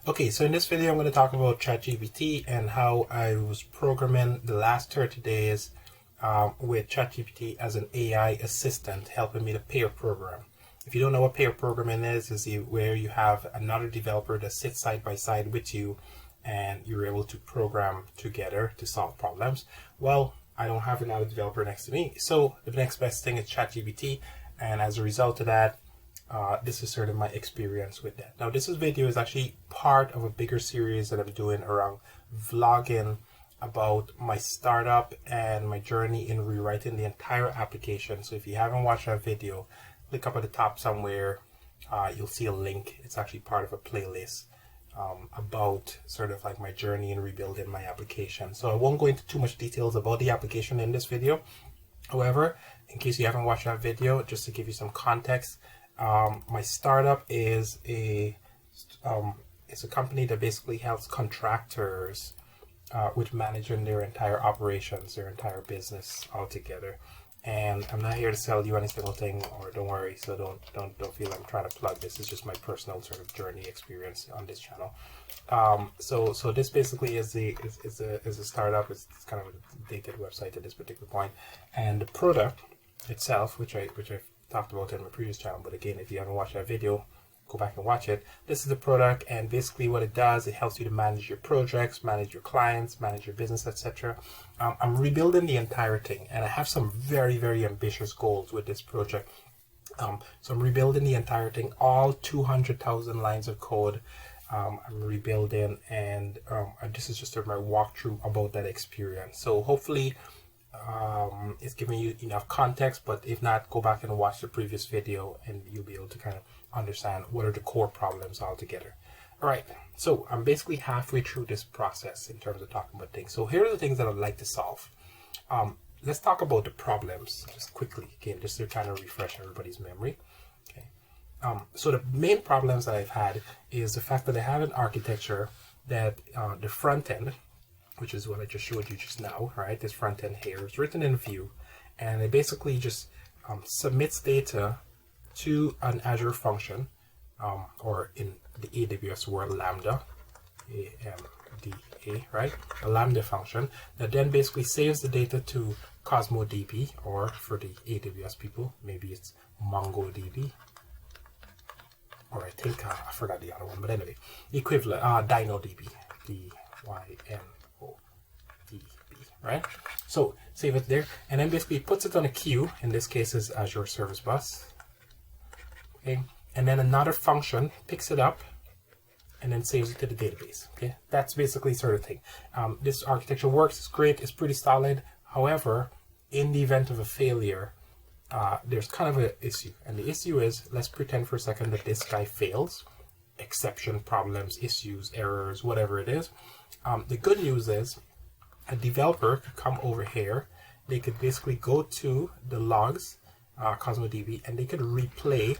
Okay, so in this video I'm going to talk about ChatGPT and how I was programming the last 30 days with ChatGPT as an AI assistant helping me to pair program. If you don't know what pair programming is where you have another developer that sits side by side with you and you're able to program together to solve problems. Well, I don't have another developer next to me, so the next best thing is ChatGPT, and as a result of that, this is sort of my experience with that. Now, this video is actually part of a bigger series that I'm doing around vlogging about my startup and my journey in rewriting the entire application. So if you haven't watched that video, click up at the top somewhere. You'll see a link. It's actually part of a playlist about sort of like my journey in rebuilding my application. So I won't go into too much details about the application in this video. However, in case you haven't watched that video, just to give you some context, my startup is it's a company that basically helps contractors with managing their entire operations, their entire business altogether. And I'm not here to sell you any single thing, or don't worry, so don't feel I'm trying to plug this. It's just my personal sort of journey experience on this channel. So this basically is a startup. It's kind of a dated website at this particular point, and the product itself, which I've talked about in my previous channel, but again, if you haven't watched that video, go back and watch it. This is the product, and basically what it does, it helps you to manage your projects, manage your clients, manage your business, etc. I'm rebuilding the entire thing, and I have some very, very ambitious goals with this project. So I'm rebuilding the entire thing, all 200,000 lines of code. I'm rebuilding, and this is just my walkthrough about that experience. So hopefully it's giving you enough context, but if not, go back and watch the previous video and you'll be able to kind of understand what are the core problems altogether. All right, so I'm basically halfway through this process in terms of talking about things. So here are the things that I'd like to solve. Let's talk about the problems just quickly, again, just to kind of refresh everybody's memory. Okay. So the main problems that I've had is the fact that I have an architecture that the front end, which is what I just showed you just now, right? This front end here is written in Vue, and it basically just submits data to an Azure function, or in the AWS world, Lambda, A-M-D-A, right? A Lambda function that then basically saves the data to CosmoDB, or for the AWS people, maybe it's MongoDB, or I think, I forgot the other one, but anyway, the equivalent, DynamoDB, D-Y-N. Right? So save it there, and then basically puts it on a queue. In this case is Azure Service Bus. Okay, and then another function picks it up and then saves it to the database. Okay, that's basically sort of thing. This architecture works, it's great, it's pretty solid. However, in the event of a failure, there's kind of an issue, and the issue is, let's pretend for a second that this guy fails. Exception, problems, issues, errors, whatever it is. The good news is, a developer could come over here, they could basically go to the logs, CosmoDB, and they could replay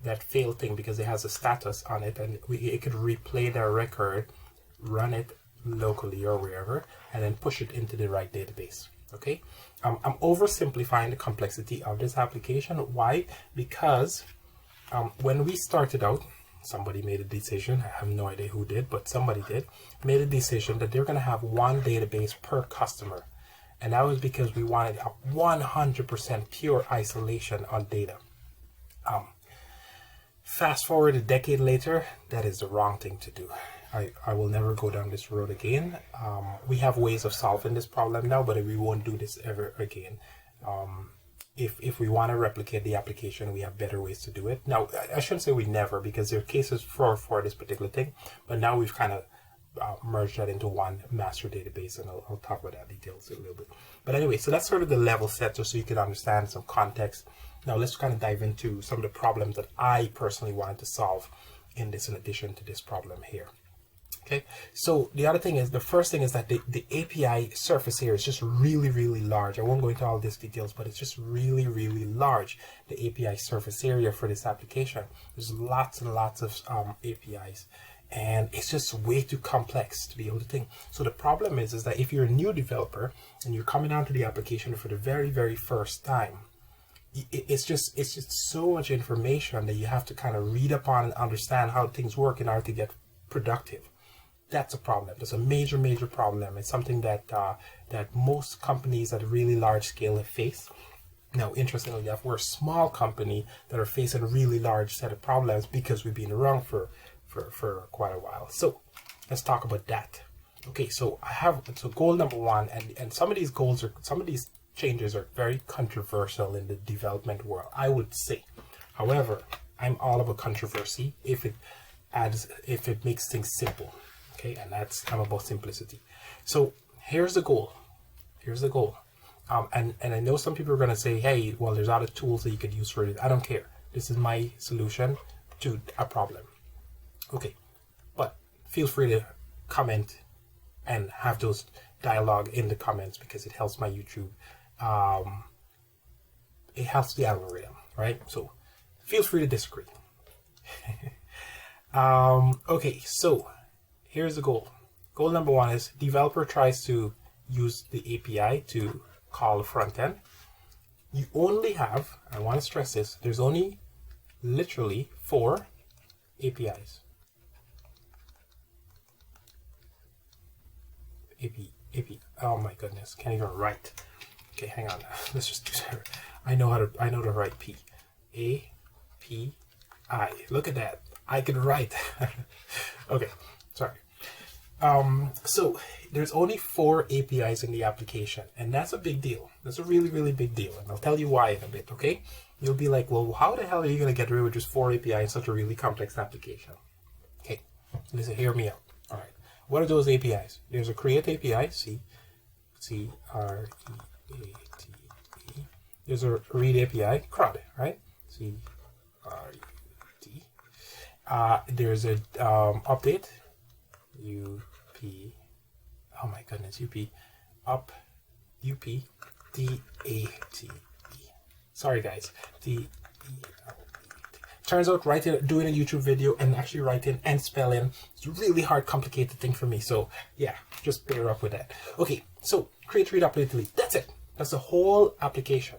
that failed thing because it has a status on it, and it could replay their record, run it locally or wherever, and then push it into the right database. Okay, I'm oversimplifying the complexity of this application. Why? Because when we started out, somebody made a decision, I have no idea who did, but somebody did, made a decision that they're going to have one database per customer. And that was because we wanted a 100% pure isolation on data. Fast forward a decade later, that is the wrong thing to do. I will never go down this road again. We have ways of solving this problem now, but we won't do this ever again. If we want to replicate the application, we have better ways to do it. Now, I shouldn't say we never, because there are cases for this particular thing, but now we've kind of merged that into one master database, and I'll talk about that details a little bit. But anyway, so that's sort of the level set, just so you can understand some context. Now, let's kind of dive into some of the problems that I personally wanted to solve in this, in addition to this problem here. Okay, so the other thing is, the first thing is that the API surface here is just really, really large. I won't go into all these details, but it's just really, really large, the API surface area for this application. There's lots and lots of APIs, and it's just way too complex to be able to think. So the problem is that if you're a new developer and you're coming onto the application for the very, very first time, it's just so much information that you have to kind of read upon and understand how things work in order to get productive. That's a problem. That's a major, major problem. It's something that that most companies at a really large scale have faced. Now, interestingly enough, we're a small company that are facing a really large set of problems because we've been around for quite a while. So let's talk about that. Okay, so goal number one, and some of these changes are very controversial in the development world, I would say. However, I'm all about controversy if it makes things simple. Okay, and I'm about simplicity. So here's the goal. And I know some people are going to say, hey, well, there's other tools that you could use for it. I don't care. This is my solution to a problem. Okay, but feel free to comment and have those dialogue in the comments, because it helps my YouTube. It helps the algorithm, right? So feel free to disagree. Okay, so here's the goal. Goal number one is developer tries to use the API to call the front end. You only have, I want to stress this, there's only literally 4 APIs. AP, oh my goodness, can't even write. Okay, hang on, let's just do that. I know to write P. A-P-I, look at that, I can write. Okay, sorry. So there's only 4 APIs in the application, and that's a big deal. That's a really, really big deal, and I'll tell you why in a bit, okay? You'll be like, well, how the hell are you going to get rid of just 4 APIs in such a really complex application? Okay, listen, hear me out. All right, what are those APIs? There's a create API, C-R-E-A-T-E. There's a read API, CRUD, right? C-R-U-D. There's a update, U-P, oh my goodness, U-P, up, U-P, D-A-T-E. Sorry guys, D-E-L-E-T. Turns out doing a YouTube video and actually writing and spelling is a really hard, complicated thing for me. So yeah, just bear up with that. Okay, so create, read, update, delete. That's it. That's the whole application.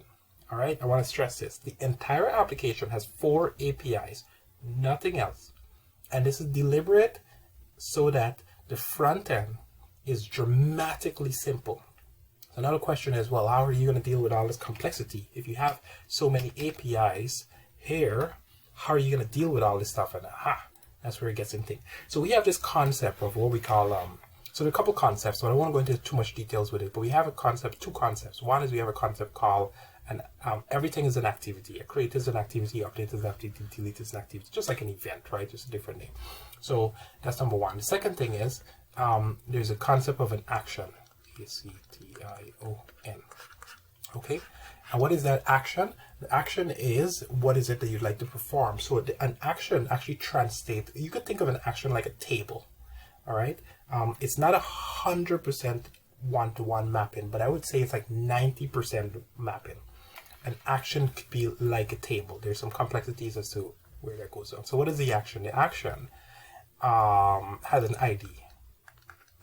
All right, I want to stress this. The entire application has 4 APIs, nothing else. And this is deliberate so that the front end is dramatically simple. So now the question is, well, how are you going to deal with all this complexity? If you have so many APIs here, how are you going to deal with all this stuff? And that's where it gets into. So we have this concept of what we call, so there are a couple concepts, so I don't want to go into too much details with it, but we have a concept, 2 concepts. One is we have a concept called, everything is an activity. A create is an activity, update is an activity, delete is an activity, just like an event, right? Just a different name. So that's number one. The second thing is, there's a concept of an action. A-C-T-I-O-N. Okay, and what is that action? The action is, what is it that you'd like to perform? So an action actually translates, you could think of an action like a table, all right? It's not 100% one-to-one mapping, but I would say it's like 90% mapping. An action could be like a table. There's some complexities as to where that goes on. So what is the action? The action has an ID,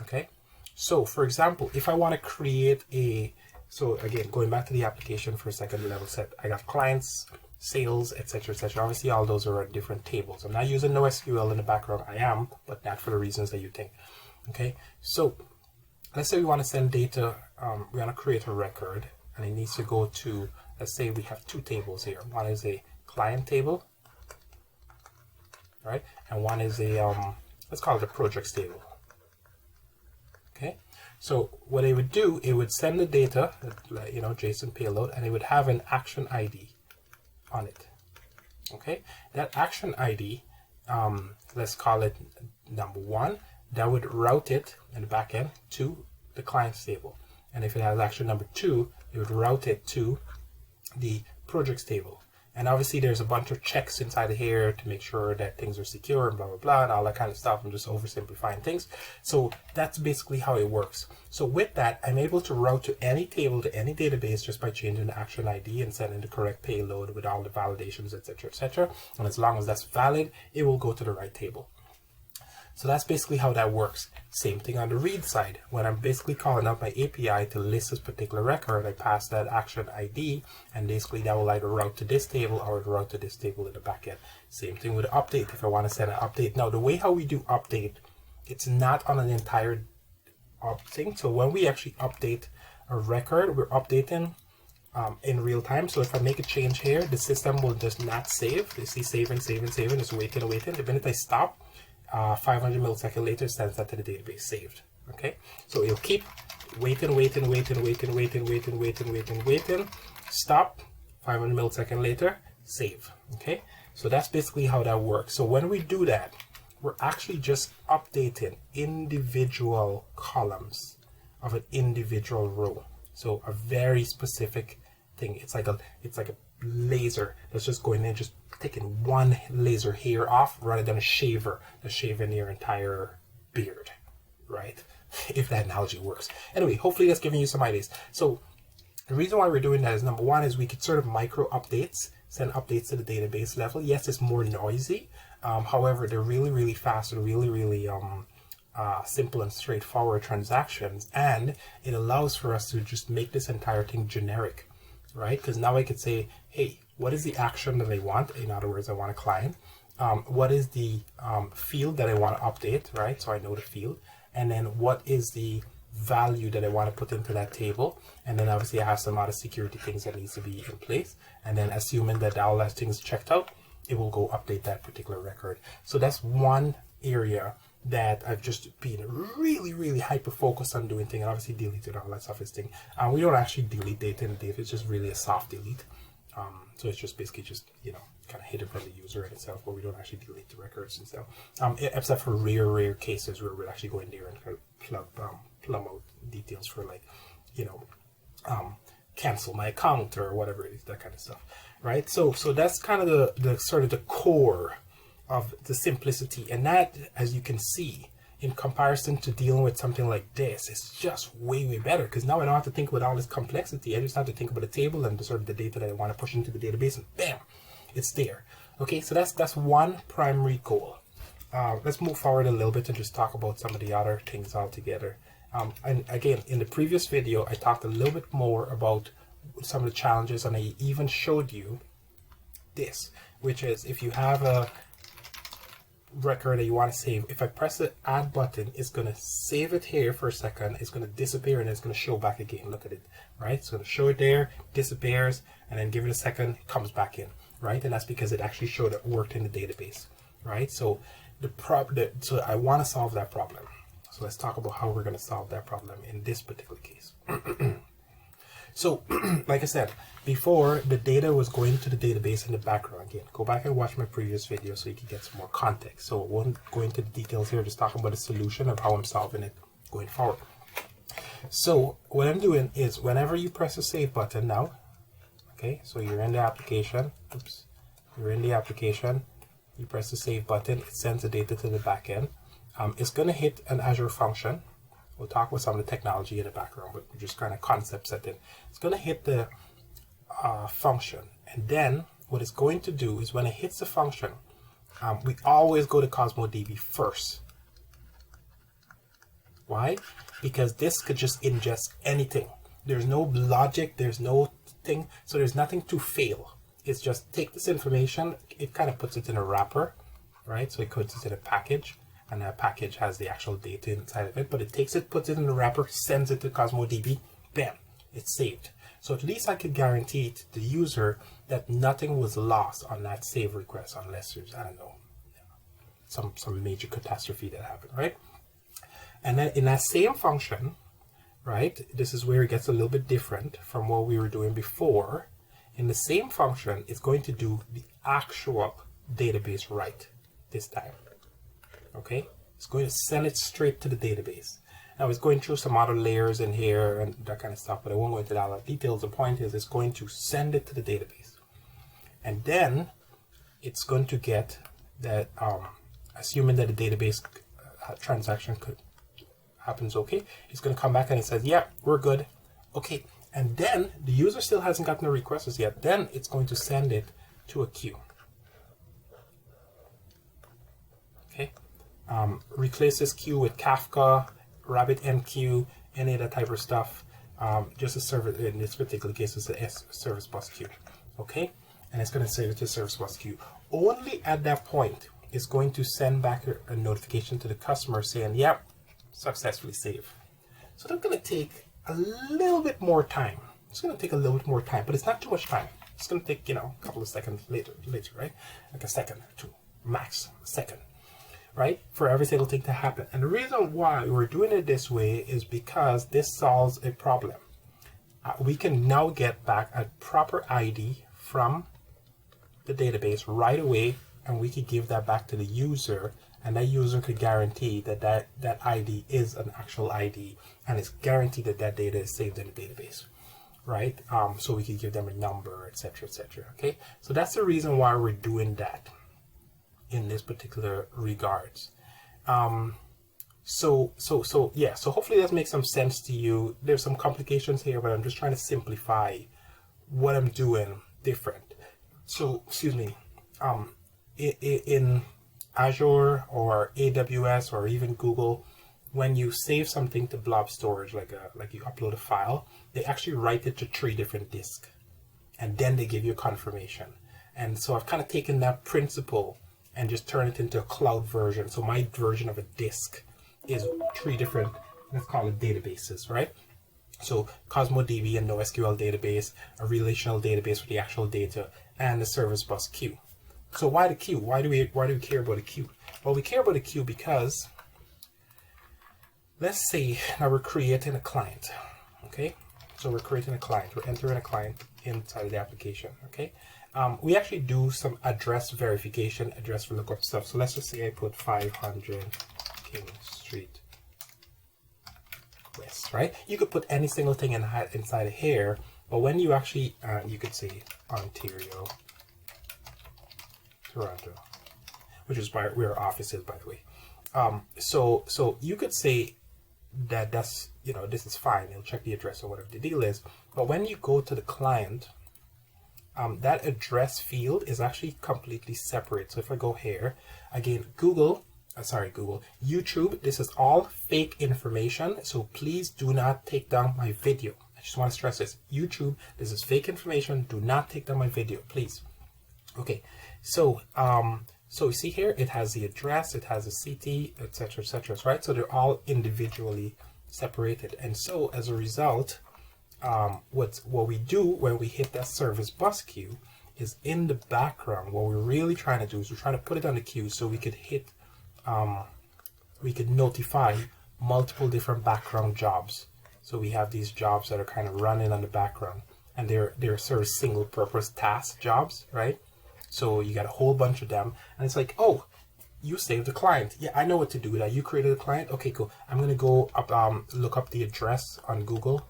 okay? So for example, if I want to create so again, going back to the application for a second, level set, I got clients, sales, etc., etc. Obviously, all those are at different tables. I'm not using NoSQL in the background. I am, but not for the reasons that you think. Okay, so let's say we want to send data. We want to create a record, and it needs to go to, let's say we have 2 tables here. One is a client table, right? And one is a, let's call it a projects table. Okay, so what it would do, it would send the data, JSON payload, and it would have an action ID on it. Okay, that action ID, let's call it number 1, that would route it in the backend to the client's table. And if it has action number 2, it would route it to the projects table. And obviously there's a bunch of checks inside of here to make sure that things are secure and blah, blah, blah, and all that kind of stuff. I'm just oversimplifying things. So that's basically how it works. So with that, I'm able to route to any table, to any database, just by changing the action ID and sending the correct payload with all the validations, etc., etc. And as long as that's valid, it will go to the right table. So that's basically how that works. Same thing on the read side. When I'm basically calling up my API to list this particular record, I pass that action ID, and basically that will either route to this table or route to this table in the backend. Same thing with update. If I want to send an update. Now, the way how we do update, it's not on an entire thing. So when we actually update a record, we're updating in real time. So if I make a change here, the system will just not save. You see saving, it's waiting. The minute I stop, 500 milliseconds later, sends that to the database saved. Okay, so it'll keep waiting, stop, 500 milliseconds later, save. Okay, so that's basically how that works. So when we do that, we're actually just updating individual columns of an individual row. So a very specific thing. It's like a laser that's just going in, just taking one laser hair off rather than a shaver that's shaving your entire beard, right? If that analogy works. Anyway, hopefully that's giving you some ideas. So the reason why we're doing that is, number one, is we could sort of micro updates, send updates to the database level. Yes, it's more noisy. However, they're really fast and really simple and straightforward transactions, and it allows for us to just make this entire thing generic, right? Because now I could say, hey, what is the action that I want? In other words, I want a client. What is the field that I want to update, right? So I know the field. And then what is the value that I want to put into that table? And then obviously I have some other security things that needs to be in place. And then assuming that all that things checked out, it will go update that particular record. So that's one area that I've just been really hyper focused on doing things, and obviously deleted all that stuff is thing. We don't actually delete data in the data, it's just really a soft delete. So it's just basically just, you know, kind of hidden from the user in itself, but we don't actually delete the records and stuff. Except for rare cases where we're actually going there and kind of plumb out details for, like, you know, cancel my account or whatever it is, that kind of stuff, right? So that's kind of the sort of the core of the simplicity, and that, as you can see, in comparison to dealing with something like this, it's just way better, because now I don't have to think about all this complexity. I just have to think about a table and the sort of the data that I want to push into the database, and bam, it's there. Okay, so that's one primary goal. Let's move forward a little bit and just talk about some of the other things altogether. And again, in the previous video, I talked a little bit more about some of the challenges, and I even showed you this, which is if you have a record that you want to save, if I press the add button, it's going to save it here for a second, it's going to disappear, and it's going to show back again. Look at it, right? It's going to show it there, disappears, and then give it a second, it comes back in, right? And that's because it actually showed it worked in the database, right? So so I want to solve that problem. So let's talk about how we're going to solve that problem in this particular case. So, like I said, before, the data was going to the database in the background. Again, go back and watch my previous video so you can get some more context. So I won't go into the details here, just talking about the solution of how I'm solving it going forward. So what I'm doing is, whenever you press the save button now, okay, so you're in the application, you're in the application, you press the save button, it sends the data to the backend. It's going to hit an Azure function. We'll talk about some of the technology in the background, but just kind of concept setting. It's going to hit the function, and then what it's going to do is, when it hits the function, we always go to Cosmos DB first. Why? Because this could just ingest anything. There's no logic, there's no thing, so there's nothing to fail. It's just take this information, it kind of puts it in a wrapper, right? So it puts it in a package, and that package has the actual data inside of it, but it takes it, puts it in the wrapper, sends it to Cosmos DB, bam, it's saved. So at least I could guarantee to the user that nothing was lost on that save request, unless there's, I don't know, some major catastrophe that happened, right? And then in that same function, right, this is where it gets a little bit different from what we were doing before. In the same function, it's going to do the actual database write this time. Okay, it's going to send it straight to the database. Now it's going through some other layers in here and that kind of stuff, but I won't go into all the details. The point is, it's going to send it to the database, and then it's going to get that, assuming that the database transaction happens okay, it's going to come back and it says, yeah, we're good. Okay, and then the user still hasn't gotten the requests yet. Then it's going to send it to a queue. Okay. replace this queue with Kafka, RabbitMQ, any of that type of stuff. Just a service, in this particular case, it's a service bus queue. Okay, and it's going to save it to service bus queue. Only at that point, it's going to send back a notification to the customer saying, yep, successfully saved. So that's going to take a little bit more time. It's going to take a little bit more time, but it's not too much time. It's going to take, you know, a couple of seconds later, right? Like a second or two, max a second, right? For every single thing to happen. And the reason why we're doing it this way is because this solves a problem. We can now get back a proper ID from the database right away, and we could give that back to the user, and that user could guarantee that ID is an actual ID, and it's guaranteed that that data is saved in the database, right? So we could give them a number, etc., etc. Okay, so that's the reason why we're doing that in this particular regards. So hopefully that makes some sense to you. There's some complications here, but I'm just trying to simplify what I'm doing different. So, excuse me, in Azure or AWS or even Google, when you save something to blob storage, like you upload a file, they actually write it to 3 different disks, and then they give you confirmation. And so I've kind of taken that principle and just turned it into a cloud version. So my version of a disk is 3 different, let's call it databases, right? So CosmoDB and NoSQL database, a relational database with the actual data, and the service bus queue. So why the queue? Why do we care about a queue? Well, we care about a queue because let's say now we're creating a client. Okay, so we're creating a client. We're entering a client inside of the application. Okay, we actually do some address verification, address lookup stuff. So let's just say I put 500 King Street West, right? You could put any single thing inside of here, but when you actually, you could say Ontario, Toronto, which is where our office is, by the way. So you could say that's, you know, this is fine. It'll check the address or whatever the deal is. But when you go to the client, that address field is actually completely separate. So if I go here, again, YouTube, this is all fake information. So please do not take down my video. I just want to stress this. YouTube, this is fake information. Do not take down my video, please. Okay, so you see here, it has the address, it has the CT, etc., etc., right? So they're all individually separated. And so as a result, what we do when we hit that service bus queue is in the background, what we're really trying to do is we're trying to put it on the queue so we could hit, we could notify multiple different background jobs. So we have these jobs that are kind of running on the background, and they're sort of single purpose task jobs, right? So you got a whole bunch of them, and it's like, oh, you saved the client. Yeah, I know what to do with that. You created a client. Okay, cool. I'm gonna go up, look up the address on Google,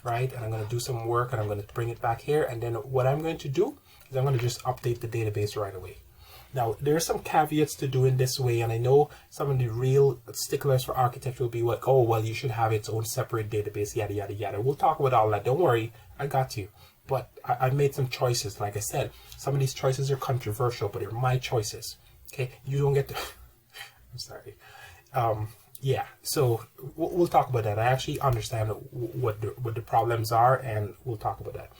right? And I'm gonna do some work, and I'm gonna bring it back here. And then what I'm going to do is I'm gonna just update the database right away. Now, there are some caveats to doing this way, and I know some of the real sticklers for architecture will be like, oh, well, you should have its own separate database, yada, yada, yada. We'll talk about all that. Don't worry, I got you. But I've made some choices. Like I said, some of these choices are controversial, but they're my choices. Okay, you don't get to. I'm sorry. Yeah. So we'll talk about that. I actually understand what the problems are, and we'll talk about that.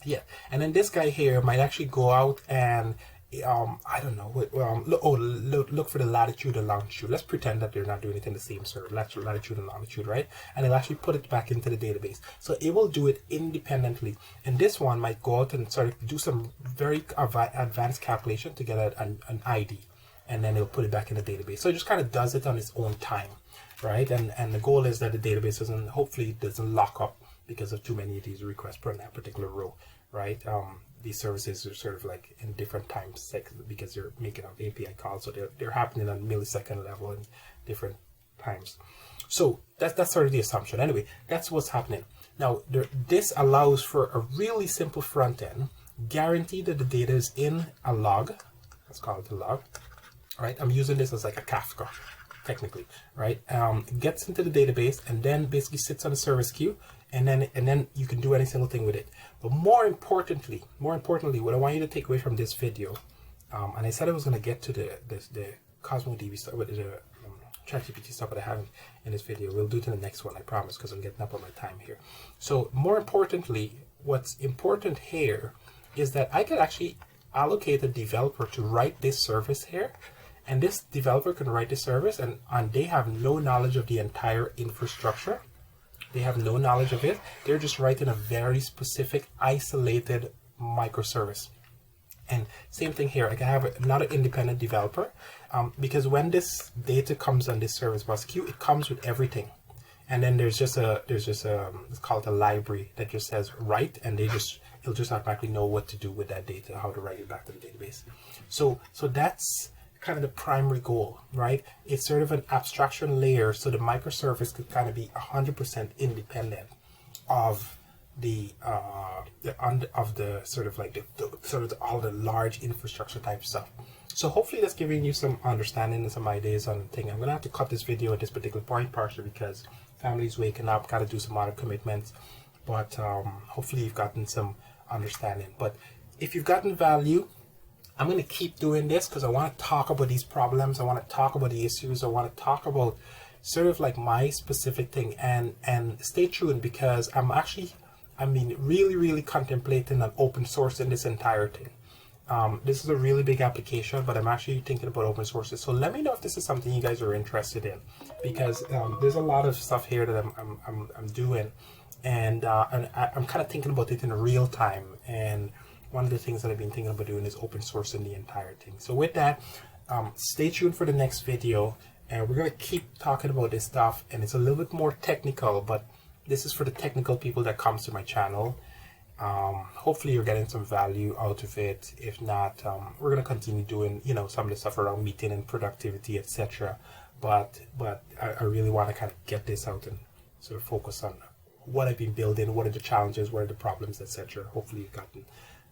Yeah. And then this guy here might actually go out and I don't know. Look for the latitude and longitude. Let's pretend that they're not doing it in the same server. Latitude and longitude, right? And it'll actually put it back into the database. So it will do it independently. And this one might go out and sort of do some very advanced calculation to get an ID, and then it'll put it back in the database. So it just kind of does it on its own time, right? And the goal is that the database hopefully doesn't lock up because of too many of these requests per that particular row, right? These services are sort of like in different time cycles because they're making up API calls, so they're happening on millisecond level in different times. So that's sort of the assumption. Anyway, that's what's happening. Now, this allows for a really simple front end, guarantee that the data is in a log. Let's call it a log. All right, I'm using this as like a Kafka, technically, right? Gets into the database and then basically sits on the service queue, and then you can do any single thing with it. But more importantly, what I want you to take away from this video, and I said I was going to get to the Cosmo DB stuff with the ChatGPT stuff that I haven't in this video. We'll do it in the next one, I promise, because I'm getting up on my time here. So more importantly, what's important here is that I could actually allocate a developer to write this service here, and this developer can write this service, and they have no knowledge of the entire infrastructure. They have no knowledge of it. They're just writing a very specific, isolated microservice. And same thing here. I can have another independent developer because when this data comes on this service bus queue, it comes with everything. And then there's just a it's called a library that just says write, and it'll just automatically know what to do with that data, how to write it back to the database. So that's kind of the primary goal, right? It's sort of an abstraction layer, so the microservice could kind of be 100% independent of the sort of like all the large infrastructure type stuff. So hopefully that's giving you some understanding and some ideas on the thing. I'm gonna have to cut this video at this particular point, partially because family's waking up, gotta do some other commitments, but hopefully you've gotten some understanding. But if you've gotten value, I'm going to keep doing this because I want to talk about these problems. I want to talk about the issues. I want to talk about sort of like my specific thing, and stay tuned because I'm really contemplating on open sourcing this entire thing. This is a really big application, but I'm actually thinking about open sources. So let me know if this is something you guys are interested in, because there's a lot of stuff here that I'm doing, and I'm kind of thinking about it in real time. And one of the things that I've been thinking about doing is open sourcing the entire thing. So with that, stay tuned for the next video, and we're going to keep talking about this stuff, and it's a little bit more technical, but this is for the technical people that comes to my channel. Hopefully you're getting some value out of it. If not, we're going to continue doing, some of the stuff around meeting and productivity, etc. But I really want to kind of get this out and sort of focus on what I've been building, what are the challenges, what are the problems, etc. Hopefully you've gotten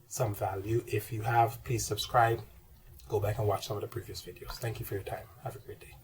some value. If you have, please subscribe. Go back and watch some of the previous videos. Thank you for your time. Have a great day.